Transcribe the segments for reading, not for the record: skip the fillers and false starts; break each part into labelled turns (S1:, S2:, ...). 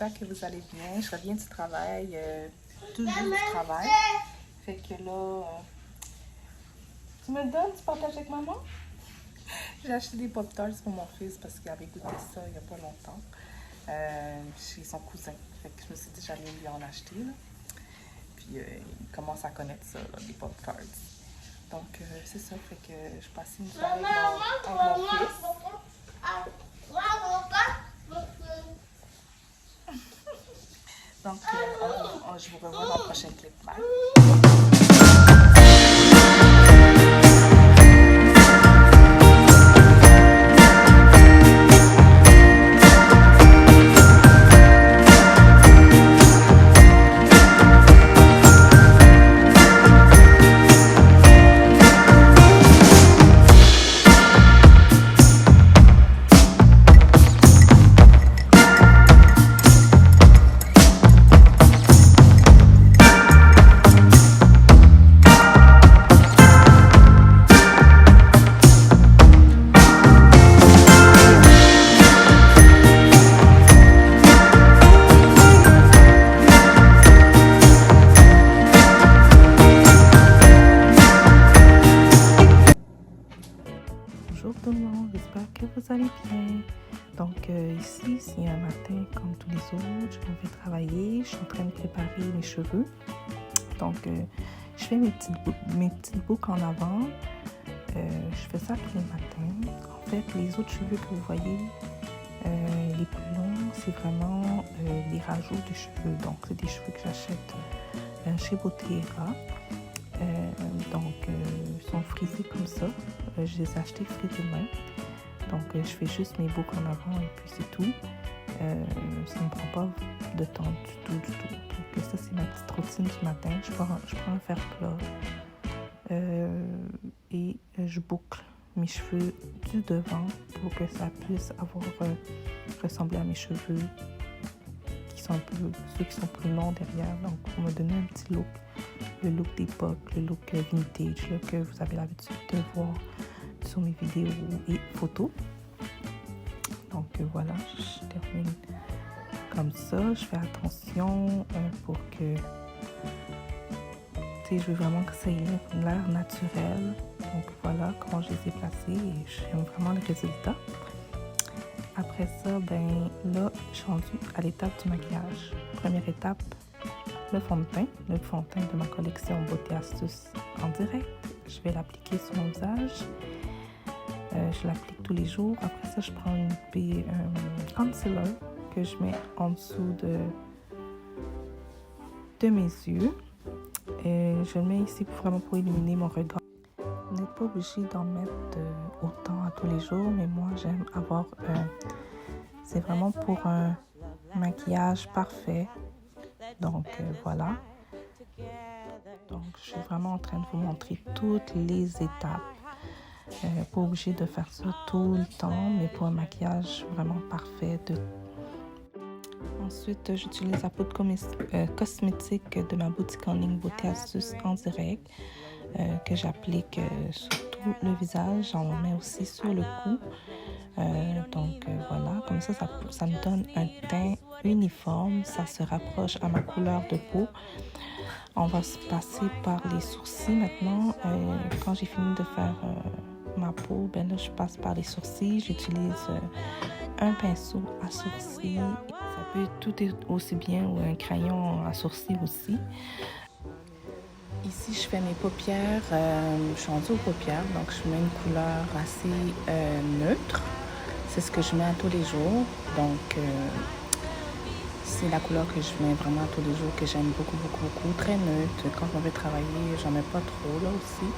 S1: j'espère que vous allez bien. Je reviens du travail, tout juste du travail. Fait que là, tu me le donnes, tu partages avec maman? J'ai acheté des Pop-Tarts pour mon fils parce qu'il avait goûté ça il n'y a pas longtemps chez son cousin. Fait que je me suis dit que j'allais lui en acheter. Là. Puis il commence à connaître ça, là, les Pop-Tarts. Donc c'est ça, fait que je passe une soirée avec mon fils. Donc je vous revois dans le prochain clip. Bye! Bonjour tout le monde, j'espère que vous allez bien. Donc ici, c'est un matin comme tous les autres, je m'en vais travailler, je suis en train de préparer mes cheveux. Donc je fais mes petites boucles en avant, je fais ça tous les matins. En fait, les autres cheveux que vous voyez, les plus longs, c'est vraiment des rajouts de cheveux. Donc c'est des cheveux que j'achète chez Bottega. Donc ils sont frisés comme ça, je les ai achetés frisés même. Donc je fais juste mes boucles en avant et puis c'est tout. Ça ne me prend pas de temps du tout. Donc ça c'est ma petite routine du matin. Je prends un fer plat et je boucle mes cheveux du devant pour que ça puisse ressembler à mes cheveux ceux qui sont plus longs derrière. Donc pour me donner un petit look, le look d'époque, le look vintage là, que vous avez l'habitude de voir sur mes vidéos et photos. Donc voilà, je termine comme ça. Je fais attention pour que je veux vraiment que ça ait l'air naturel. Donc voilà comment je les ai placés et j'aime vraiment le résultat. Après ça, ben là, je suis rendue à l'étape du maquillage. Première étape, le fond de teint. Le fond de teint de ma collection Beauté Astuces en direct. Je vais l'appliquer sur mon visage. Je l'applique tous les jours. Après ça, je prends un concealer que je mets en dessous de mes yeux. Et je le mets ici vraiment pour illuminer mon regard. Vous n'êtes pas obligé d'en mettre autant à tous les jours, mais moi j'aime avoir c'est vraiment pour un maquillage parfait. Donc voilà. Donc je suis vraiment en train de vous montrer toutes les étapes. Pas obligé de faire ça tout le temps, mais pour un maquillage vraiment parfait. Ensuite, j'utilise la poudre cosmétique de ma boutique en ligne Beauté Astuces en direct. Que j'applique sur tout le visage, j'en mets aussi sur le cou. Donc voilà, comme ça me donne un teint uniforme, ça se rapproche à ma couleur de peau. On va se passer par les sourcils maintenant. Quand j'ai fini de faire ma peau, ben là je passe par les sourcils. J'utilise un pinceau à sourcils. Ça peut être tout aussi bien ou un crayon à sourcils aussi. Ici, je fais mes paupières, je suis rendue aux paupières, donc je mets une couleur assez neutre. C'est ce que je mets à tous les jours, donc c'est la couleur que je mets vraiment à tous les jours, que j'aime beaucoup, très neutre. Quand je vais travailler, j'en mets pas trop là aussi.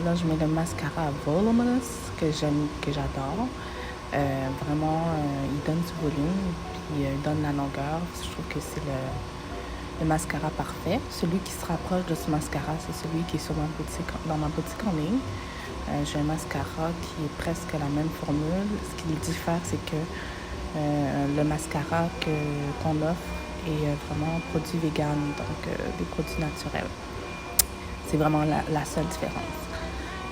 S1: Là, je mets le mascara Voluminous, que j'adore. Vraiment, il donne du volume, puis il donne la longueur. Je trouve que c'est le mascara parfait. Celui qui se rapproche de ce mascara, c'est celui qui est sur dans ma boutique en ligne. J'ai un mascara qui est presque la même formule. Ce qui le diffère, c'est que le mascara qu'on offre est vraiment produit vegan, donc des produits naturels. C'est vraiment la seule différence.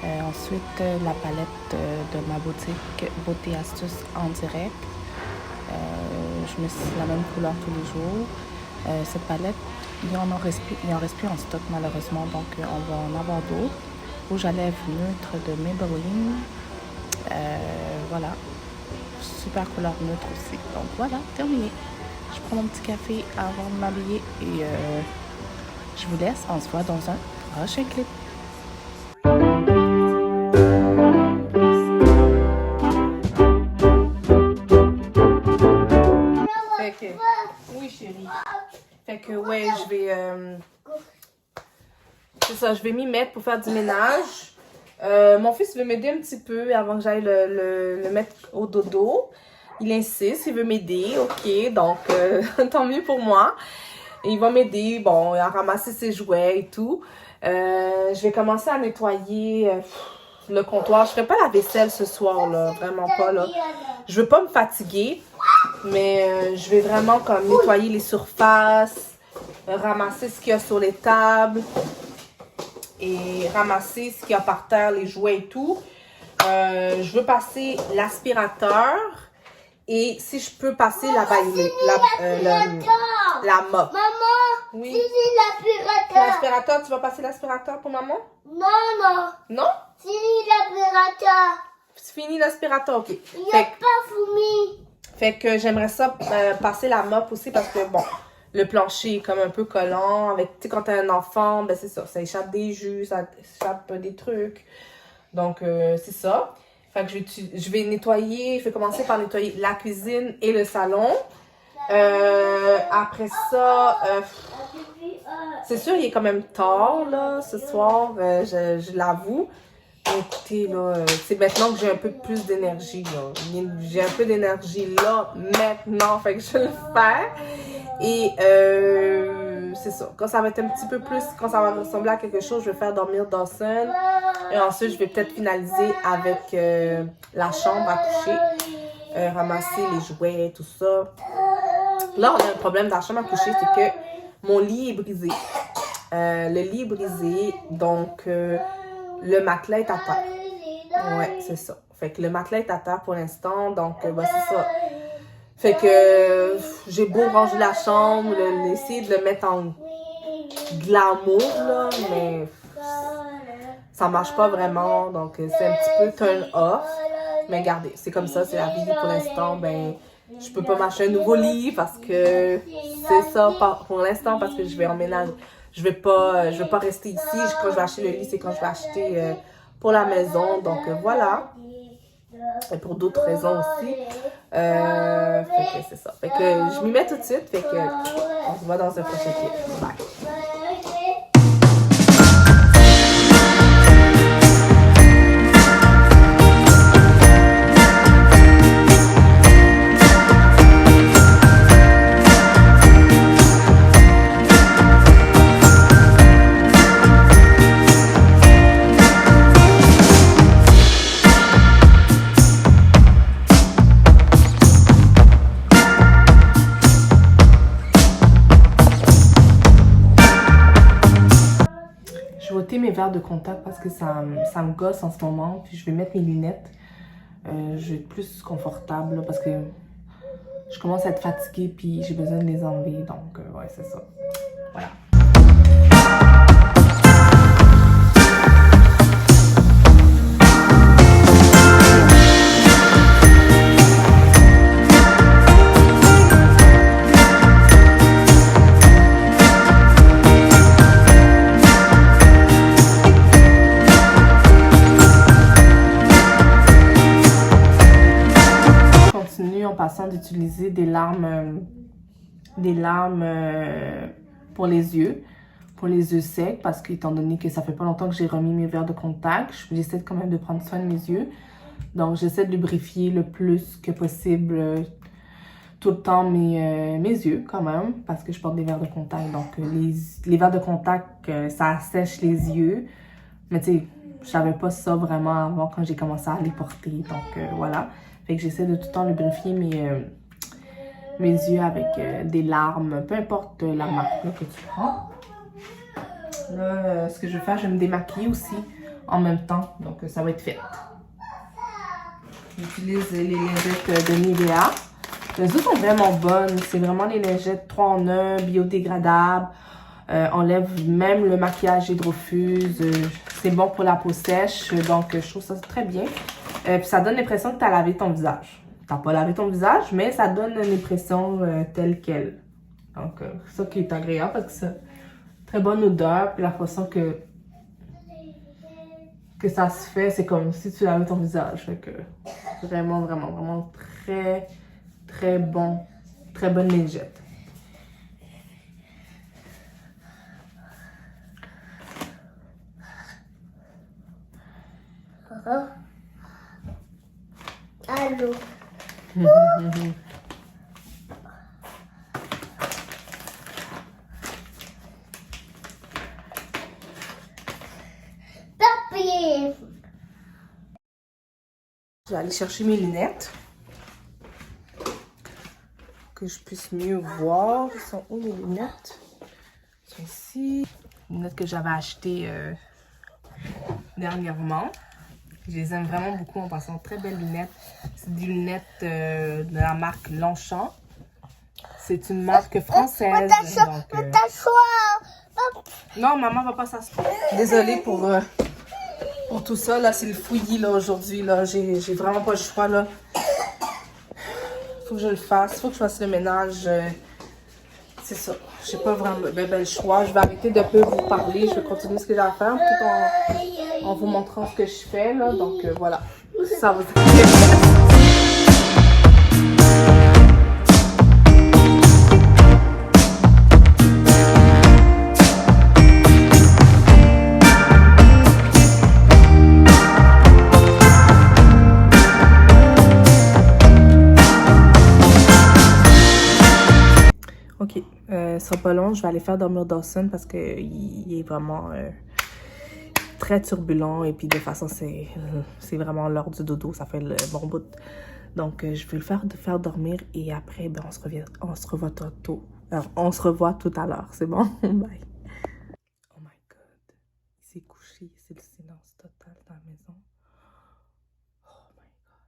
S1: Ensuite, la palette de ma boutique Beauté Astuces en direct. Je mets la même couleur tous les jours. Cette palette, il en reste plus en stock malheureusement, donc on va en avoir d'autres. Rouge à lèvres neutre de Maybelline. Voilà. Super couleur neutre aussi. Donc voilà, terminé. Je prends mon petit café avant de m'habiller et je vous laisse. On se voit dans un prochain clip. Oui chérie. Fait que ouais, je vais... c'est ça, je vais m'y mettre pour faire du ménage. Mon fils veut m'aider un petit peu avant que j'aille le mettre au dodo. Il insiste, il veut m'aider, ok, donc tant mieux pour moi. Et il va m'aider, bon, à ramasser ses jouets et tout. Je vais commencer à nettoyer le comptoir. Je ferai pas la vaisselle ce soir, là, vraiment pas, là. Je veux pas me fatiguer, mais je vais vraiment comme nettoyer les surfaces, ramasser ce qu'il y a sur les tables et ramasser ce qu'il y a par terre, les jouets et tout. Je veux passer l'aspirateur et si je peux passer la mop.
S2: Maman,
S1: oui.
S2: c'est l'aspirateur.
S1: L'aspirateur, tu vas passer l'aspirateur pour maman?
S2: Non, non.
S1: Non?
S2: C'est l'aspirateur.
S1: C'est fini l'aspirateur, ok.
S2: Il n'y a pas fumé.
S1: Fait que j'aimerais ça passer la mop aussi parce que bon, le plancher est comme un peu collant. Avec, tu sais, quand t'as un enfant, ben c'est ça échappe des jus, ça échappe des trucs. Donc c'est ça. Fait que je vais nettoyer, je vais commencer par nettoyer la cuisine et le salon. Après ça, c'est sûr, il est quand même tard là ce soir, je l'avoue. Écoutez, là, c'est maintenant que j'ai un peu plus d'énergie, là. J'ai un peu d'énergie là, maintenant, fait que je vais le faire. Et c'est ça. Quand ça va être un petit peu plus, quand ça va ressembler à quelque chose, je vais faire dormir Dawson. Et ensuite, je vais peut-être finaliser avec la chambre à coucher. Ramasser les jouets, tout ça. Là, on a un problème dans la chambre à coucher, c'est que mon lit est brisé. Le lit est brisé, donc... le matelas est à terre. Ouais, c'est ça. Fait que le matelas est à terre pour l'instant. Donc, c'est ça. Fait que j'ai beau ranger la chambre, essayer de le mettre en glamour, là, mais ça marche pas vraiment. Donc, c'est un petit peu turn off. Mais regardez, c'est comme ça, c'est la vie pour l'instant. Ben, je peux pas m'acheter un nouveau lit parce que c'est ça pour l'instant parce que je vais emménager. Je vais pas rester ici. Quand je vais acheter le lit, c'est quand je vais acheter pour la maison. Donc, voilà. Et pour d'autres raisons aussi. Fait que c'est ça. Fait que je m'y mets tout de suite. Fait que on se voit dans un prochain clip. Bye. Je vais ôter mes verres de contact parce que ça me gosse en ce moment. Puis je vais mettre mes lunettes. Je vais être plus confortable là, parce que je commence à être fatiguée puis j'ai besoin de les enlever. Donc, ouais, c'est ça. Voilà. En passant d'utiliser des larmes pour les yeux secs parce qu'étant donné que ça fait pas longtemps que j'ai remis mes verres de contact, j'essaie quand même de prendre soin de mes yeux. Donc j'essaie de lubrifier le plus que possible tout le temps mes yeux quand même parce que je porte des verres de contact. Donc les verres de contact, ça assèche les yeux. Mais tu sais, je savais pas ça vraiment avant quand j'ai commencé à les porter. Donc voilà. Fait que j'essaie de tout le temps lubrifier mes yeux avec des larmes, peu importe la marque là, que tu prends. Là, ce que je vais faire, je vais me démaquiller aussi en même temps. Donc, ça va être fait. J'utilise les lingettes de Nivea. Les autres sont vraiment bonnes. C'est vraiment des lingettes 3 en 1, biodégradables. Enlève même le maquillage hydrofuse. C'est bon pour la peau sèche. Donc, je trouve ça très bien. Puis ça donne l'impression que tu as lavé ton visage. Tu n'as pas lavé ton visage, mais ça donne l'impression telle qu'elle. Donc, c'est ça qui est agréable parce que c'est très bonne odeur. Puis la façon que ça se fait, c'est comme si tu lavais ton visage. Fait que vraiment, vraiment, vraiment très, très bon. Très bonne lingette.
S2: Allô. Papier.
S1: Je vais aller chercher mes lunettes. Que je puisse mieux voir. Ils sont où les lunettes? Ils sont ici. Les lunettes que j'avais achetées dernièrement. Je les aime vraiment beaucoup en passant. Très belles lunettes. C'est des lunettes de la marque Longchamp. C'est une marque française. Donc, non, maman va pas s'asseoir. Désolée pour tout ça. Là, c'est le fouillis là aujourd'hui. Là, j'ai vraiment pas le choix là. Faut que je le fasse. Faut que je fasse le ménage. C'est ça. J'ai pas vraiment le choix. Je vais arrêter de peu vous parler. Je vais continuer ce que j'ai à faire tout en vous montrant ce que je fais là. Donc voilà. Ça va. Ok, ce sera pas long, je vais aller faire dormir Dawson parce qu'il est vraiment très turbulent et puis de toute façon c'est vraiment l'heure du dodo, ça fait le bon bout. Donc je vais le faire dormir et après ben, on se revoit tantôt. Alors, on se revoit tout à l'heure, c'est bon? Bye. Oh my god, il s'est couché, c'est le silence total dans la maison. Oh my god.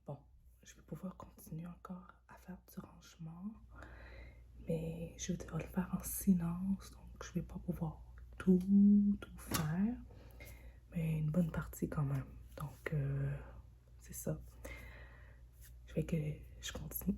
S1: Bon, je vais pouvoir continuer encore à faire du rangement. Mais je dois le faire en silence, donc je vais pas pouvoir tout faire. Mais une bonne partie quand même. Donc, c'est ça. Je vais que je continue.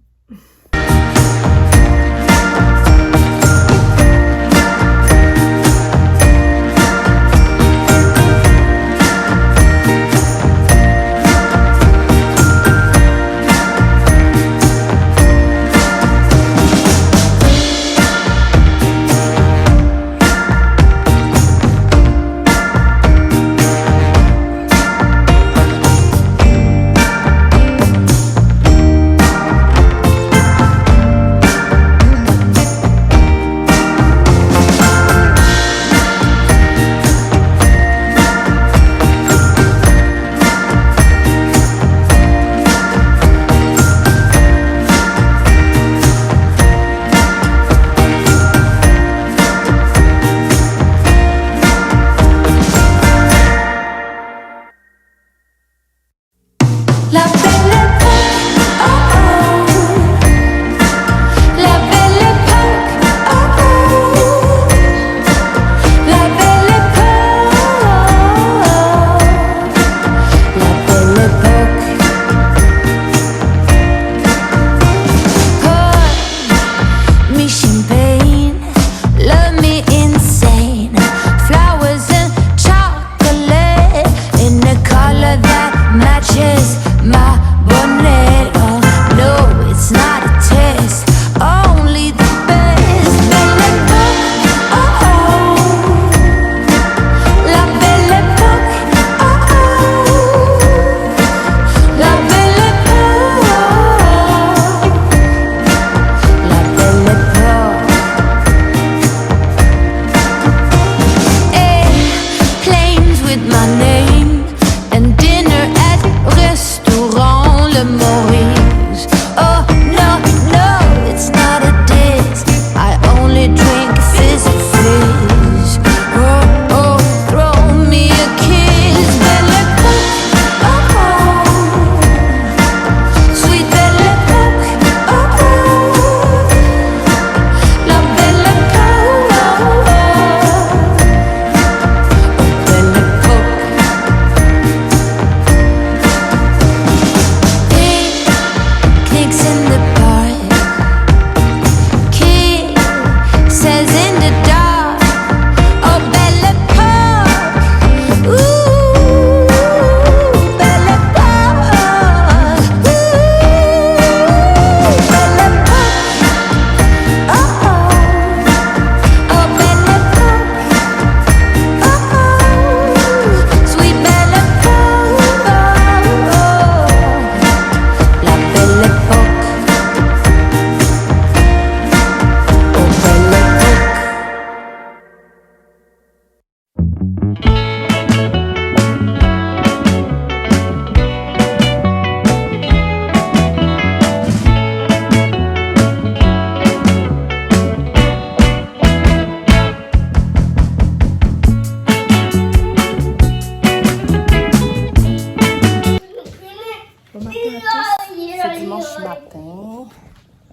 S1: matin.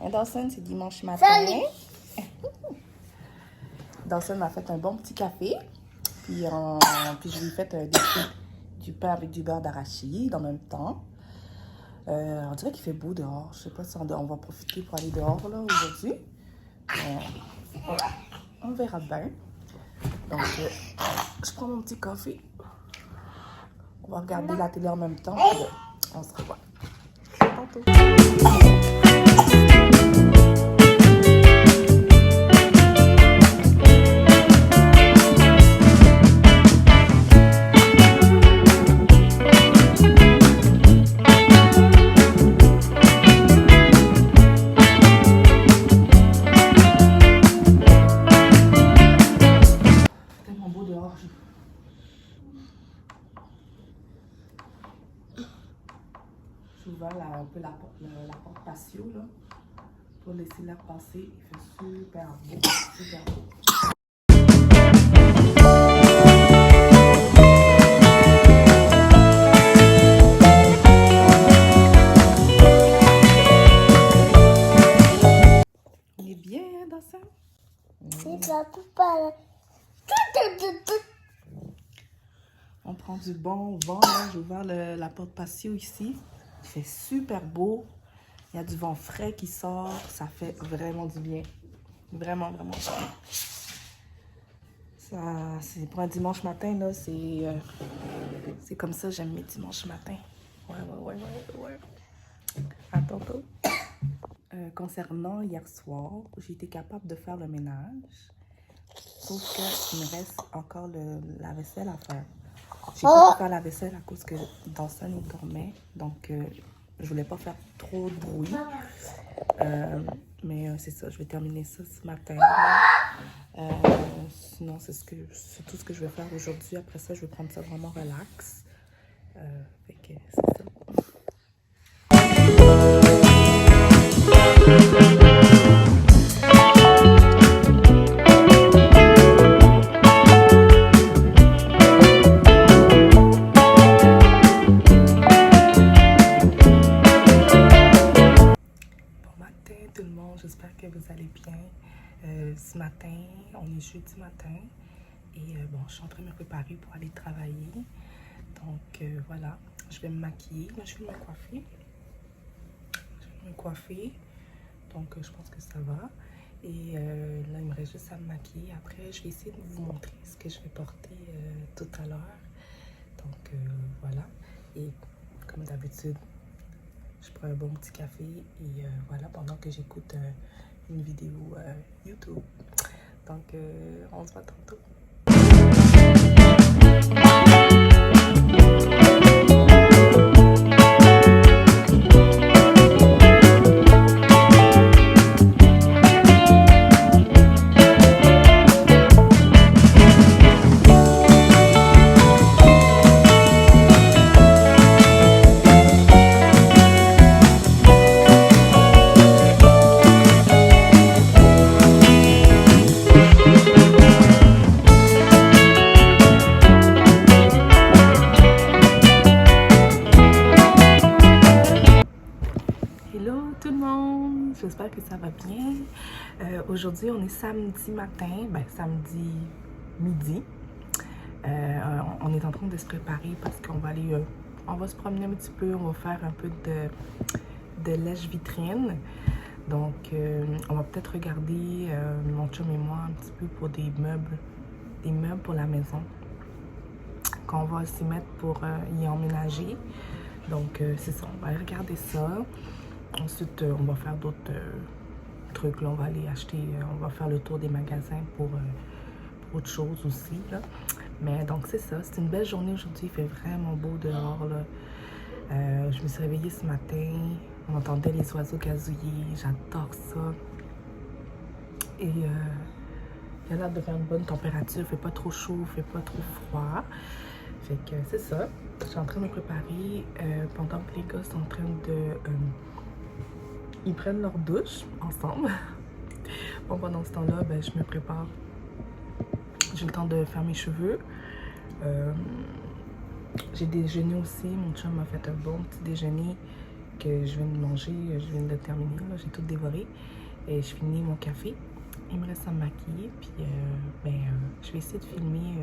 S1: Hein, Dawson, c'est dimanche matin.
S2: Salut.
S1: Dawson m'a fait un bon petit café. Puis je lui ai fait du pain avec du beurre d'arachide en même temps. On dirait qu'il fait beau dehors. Je sais pas si on va profiter pour aller dehors là aujourd'hui. On verra bien. Donc, je prends mon petit café. On va regarder la télé en même temps. Puis, on se revoit. À tantôt. J'ai ouvert un peu la porte patio là, pour laisser l'air passer. Il fait super beau, super beau. On est bien hein, dans ça?
S2: C'est ça, papa.
S1: On prend du bon vent là. J'ai ouvert la porte patio ici. Il fait super beau. Il y a du vent frais qui sort. Ça fait vraiment du bien. Vraiment, vraiment bien. Ça, c'est pour un dimanche matin, là. C'est comme ça, j'aime mes dimanches matins. Ouais. À tantôt. Concernant hier soir, j'ai été capable de faire le ménage. Sauf qu'il me reste encore la vaisselle à faire. J'ai pas pu faire la vaisselle à cause que Dawson il dormait. Donc, je voulais pas faire trop de bruit. Mais c'est ça, je vais terminer ça ce matin. Sinon, c'est tout ce que je vais faire aujourd'hui. Après ça, je vais prendre ça vraiment relax. Fait que c'est ça. Tout le monde, j'espère que vous allez bien. Ce matin, on est jeudi matin et bon, je suis en train de me préparer pour aller travailler. Donc voilà, je vais me maquiller. Là, je vais me coiffer. Donc je pense que ça va. Et là, il me reste juste à me maquiller. Après, je vais essayer de vous montrer ce que je vais porter tout à l'heure. Donc voilà. Et comme d'habitude, je prends un bon petit café et voilà, pendant que j'écoute une vidéo YouTube. Donc, on se voit tantôt. J'espère que ça va bien. Aujourd'hui, on est samedi matin, samedi midi. On est en train de se préparer parce qu'on va aller, on va se promener un petit peu, on va faire un peu de lèche-vitrine. Donc, on va peut-être regarder, mon chum et moi, un petit peu pour des meubles pour la maison qu'on va s'y mettre pour y emménager. Donc, c'est ça, on va aller regarder ça. Ensuite, on va faire d'autres trucs. Là, on va aller acheter, on va faire le tour des magasins pour autre chose aussi. Là. Mais donc, c'est ça. C'est une belle journée aujourd'hui. Il fait vraiment beau dehors. Là. Je me suis réveillée ce matin. On entendait les oiseaux gazouiller. J'adore ça. Et il a l'air de faire une bonne température. Il fait pas trop chaud, il fait pas trop froid. Fait que c'est ça. Je suis en train de me préparer pendant que les gars sont en train de... ils prennent leur douche ensemble. Bon, pendant ce temps-là, je me prépare. J'ai le temps de faire mes cheveux. J'ai déjeuné aussi. Mon chum m'a fait un bon petit déjeuner. que je viens de manger, je viens de terminer, j'ai tout dévoré. Et je finis mon café. Il me reste à me maquiller, puis je vais essayer de filmer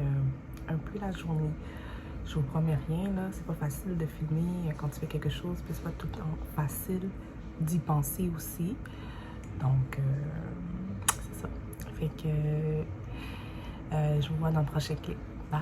S1: un peu la journée. Je vous promets rien, là, c'est pas facile de filmer quand tu fais quelque chose, puis c'est pas tout le temps facile d'y penser aussi. Donc, c'est ça. Fait que je vous vois dans le prochain clip. Bye!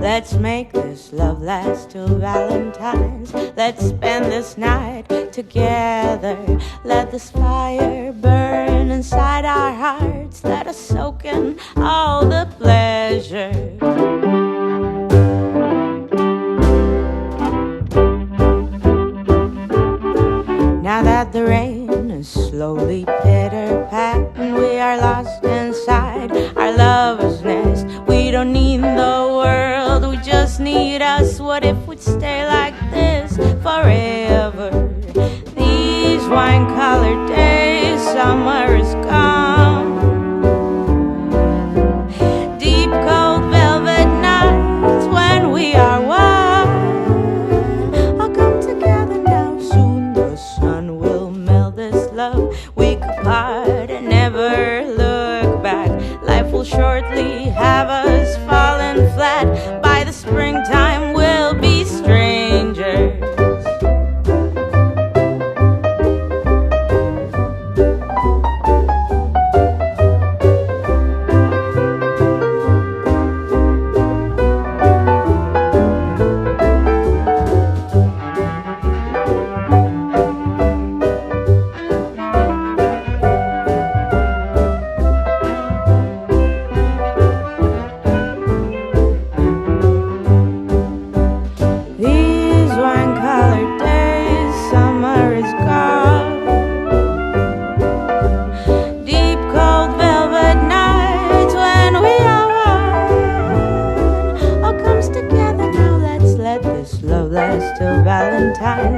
S3: Let's make this love last till Valentine's. Let's spend this night together. Let this fire burn inside our hearts. Let us soak in all the pleasure. Now that the rain is slowly pitter-patting, we are lost inside our lover's nest. We don't need the world, we just need us. What if we'd stay like this forever? These wine-colored days, summer is gone. Deep cold velvet nights when we are one. All come together now, soon the sun will melt this love. We could part and never look back. Life will shortly have us falling flat. By the springtime we'll be strangers.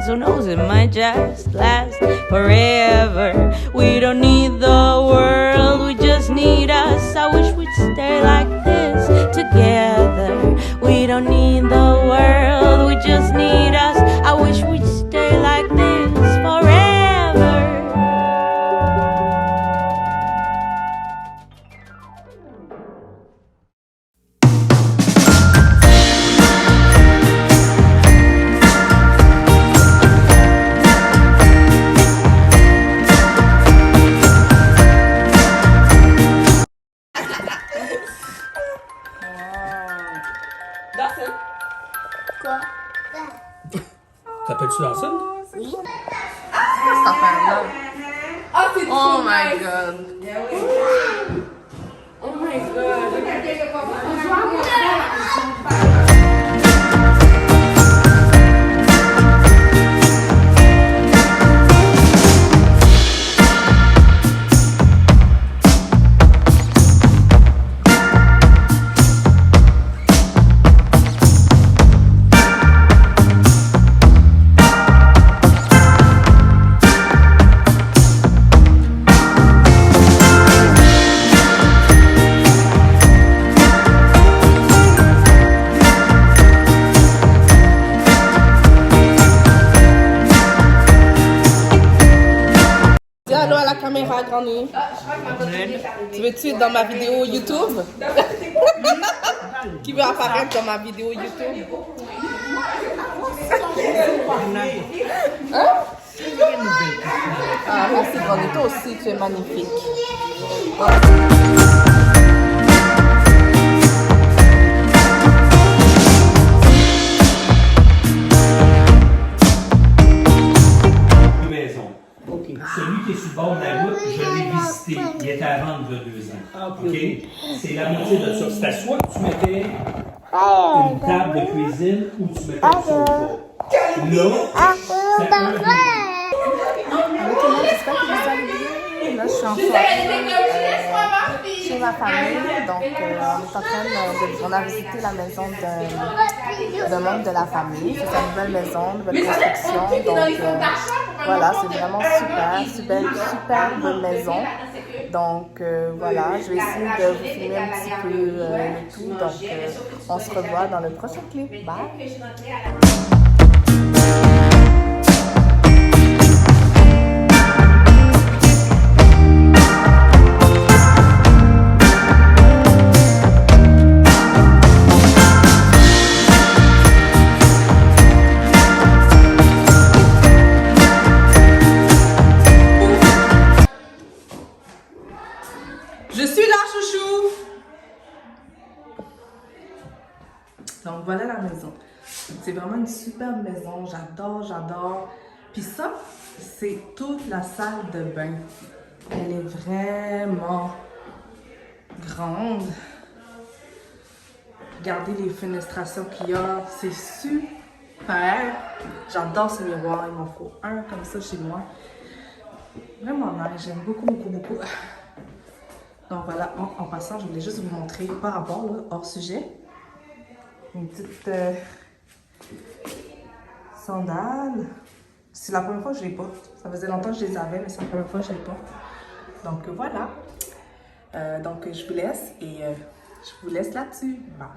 S3: Who knows, it might just last forever. We don't need the world, we just need us. I wish we'd stay like this together. We don't need the world, we just need us. I wish we'd stay like this forever.
S1: Oh my god. Oh my god. Dis allô à la caméra, Granny. Tu veux-tu être dans ma vidéo YouTube? Qui veut apparaître dans ma vidéo YouTube? Hein? Ah, merci Granny, toi aussi tu es magnifique.
S4: Celui qui est sur le bord de la route, je l'ai visité. Il était à vendre il y a 2 ans. OK? C'est la moitié de ça. C'était soit tu mettais une table de cuisine ou tu mettais le sofa. Là, c'est un rideau.
S1: Là, je suis en soirée chez ma famille, donc on a visité la maison d'un membre de la famille. C'est sa nouvelle maison, nouvelle construction, donc voilà, c'est vraiment super bonne maison. Donc voilà, je vais essayer de vous filmer un petit peu le tout, donc on se revoit dans le prochain clip. Bye! Je suis là, chouchou! Donc voilà la maison. C'est vraiment une superbe maison. J'adore. Puis ça, c'est toute la salle de bain. Elle est vraiment grande. Regardez les fenestrations qu'il y a. C'est super. J'adore ce miroir. Il m'en faut un comme ça chez moi. Vraiment nice. J'aime beaucoup. Donc voilà, en passant, je voulais juste vous montrer par rapport, là, hors sujet, une petite sandale. C'est la première fois que je les porte. Ça faisait longtemps que je les avais, mais c'est la première fois que je les porte. Donc voilà. Donc je vous laisse et je vous laisse là-dessus. Bye!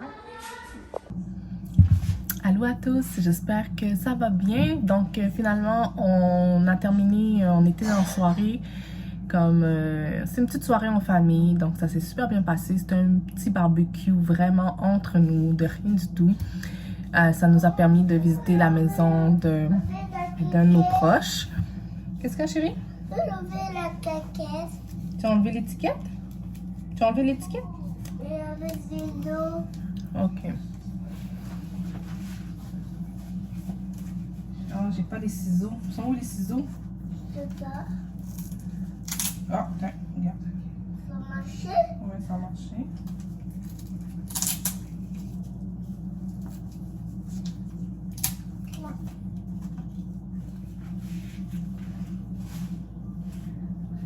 S1: Allô à tous, j'espère que ça va bien. Donc finalement, on a terminé, on était en soirée. C'est une petite soirée en famille, donc ça s'est super bien passé. C'était un petit barbecue vraiment entre nous, de rien du tout. Ça nous a permis de visiter la maison d'un de nos proches. Qu'est-ce que chérie?
S2: J'ai enlevé la caquette.
S1: Tu as enlevé l'étiquette? Tu as enlevé l'étiquette?
S2: Et avec des os.
S1: Ok. Oh, j'ai pas les ciseaux. Ils sont où les ciseaux?
S2: C'est ça.
S1: Ah, tiens, regarde.
S2: Ça a marché?
S1: Ouais, ça a marché.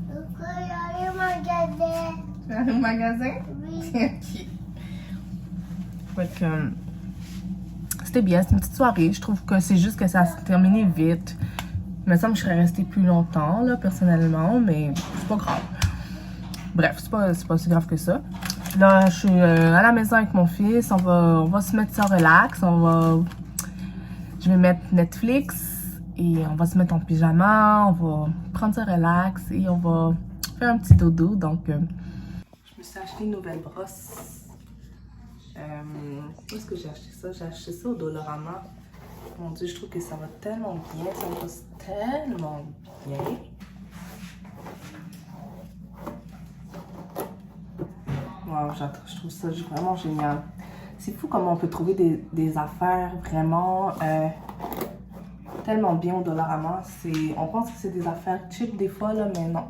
S2: Donc, il y a un magasin.
S1: Tu vas aller au magasin?
S2: Oui.
S1: Ok. Fait que, c'était bien, c'est une petite soirée. Je trouve que c'est juste que ça s'est terminé vite. Il me semble que je serais restée plus longtemps, là, personnellement, mais c'est pas grave. Bref, c'est pas si grave que ça. Là, je suis à la maison avec mon fils. On va se mettre ça relax. Je vais mettre Netflix et on va se mettre en pyjama. On va prendre ça relax et on va faire un petit dodo. Donc, je me suis acheté une nouvelle brosse. Où est-ce que j'ai acheté ça? J'ai acheté ça au Dollarama. Mon Dieu, je trouve que ça va tellement bien. Ça me passe tellement bien. Wow, je trouve ça vraiment génial. C'est fou comment on peut trouver des affaires vraiment tellement bien au Dollarama. On pense que c'est des affaires cheap des fois, là, mais non.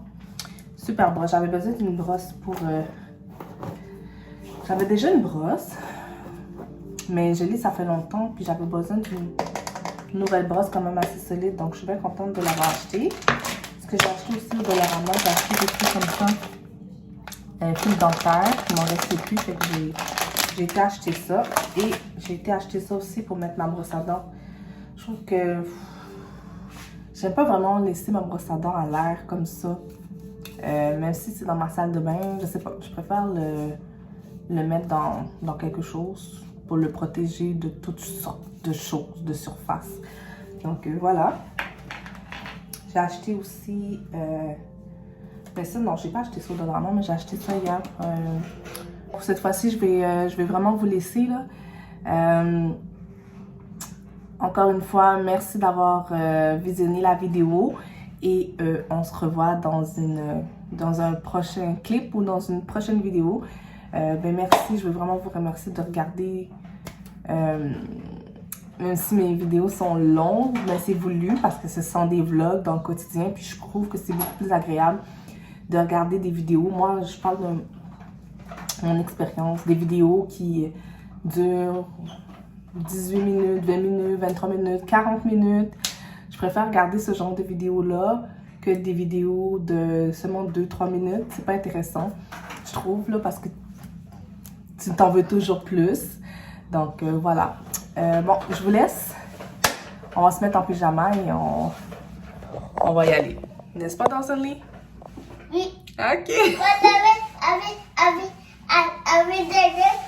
S1: super brosse. J'avais besoin d'une brosse pour... J'avais déjà une brosse, mais je l'ai, ça fait longtemps, puis j'avais besoin d'une nouvelle brosse quand même assez solide, donc je suis bien contente de l'avoir acheté. Ce que j'ai acheté aussi au Dollarama, j'ai acheté des trucs comme ça, fil dentaire, il m'en restait plus, fait que j'ai été acheter ça. Et j'ai été acheter ça aussi pour mettre ma brosse à dents. Je trouve que j'aime pas vraiment laisser ma brosse à dents à l'air comme ça, même si c'est dans ma salle de bain, je sais pas, je préfère le mettre dans quelque chose pour le protéger de toutes sortes de choses, de surface. Donc voilà. J'ai acheté aussi... mais ça, non, j'ai pas acheté ça au Dollarama, mais j'ai acheté ça hier. Pour cette fois-ci, je vais vraiment vous laisser, là. Encore une fois, merci d'avoir visionné la vidéo. Et on se revoit dans un prochain clip ou dans une prochaine vidéo. Ben merci, je veux vraiment vous remercier de regarder, même si mes vidéos sont longues, mais c'est voulu parce que ce sont des vlogs dans le quotidien, puis je trouve que c'est beaucoup plus agréable de regarder des vidéos. Moi, je parle de mon expérience, des vidéos qui durent 18 minutes, 20 minutes, 23 minutes, 40 minutes. Je préfère regarder ce genre de vidéos-là que des vidéos de seulement 2-3 minutes. C'est pas intéressant, je trouve, là, parce que tu t'en veux toujours plus. Donc, voilà. Bon, je vous laisse. On va se mettre en pyjama et on va y aller. N'est-ce pas, Dawson-Lee?
S2: Oui.
S1: OK.
S2: Avec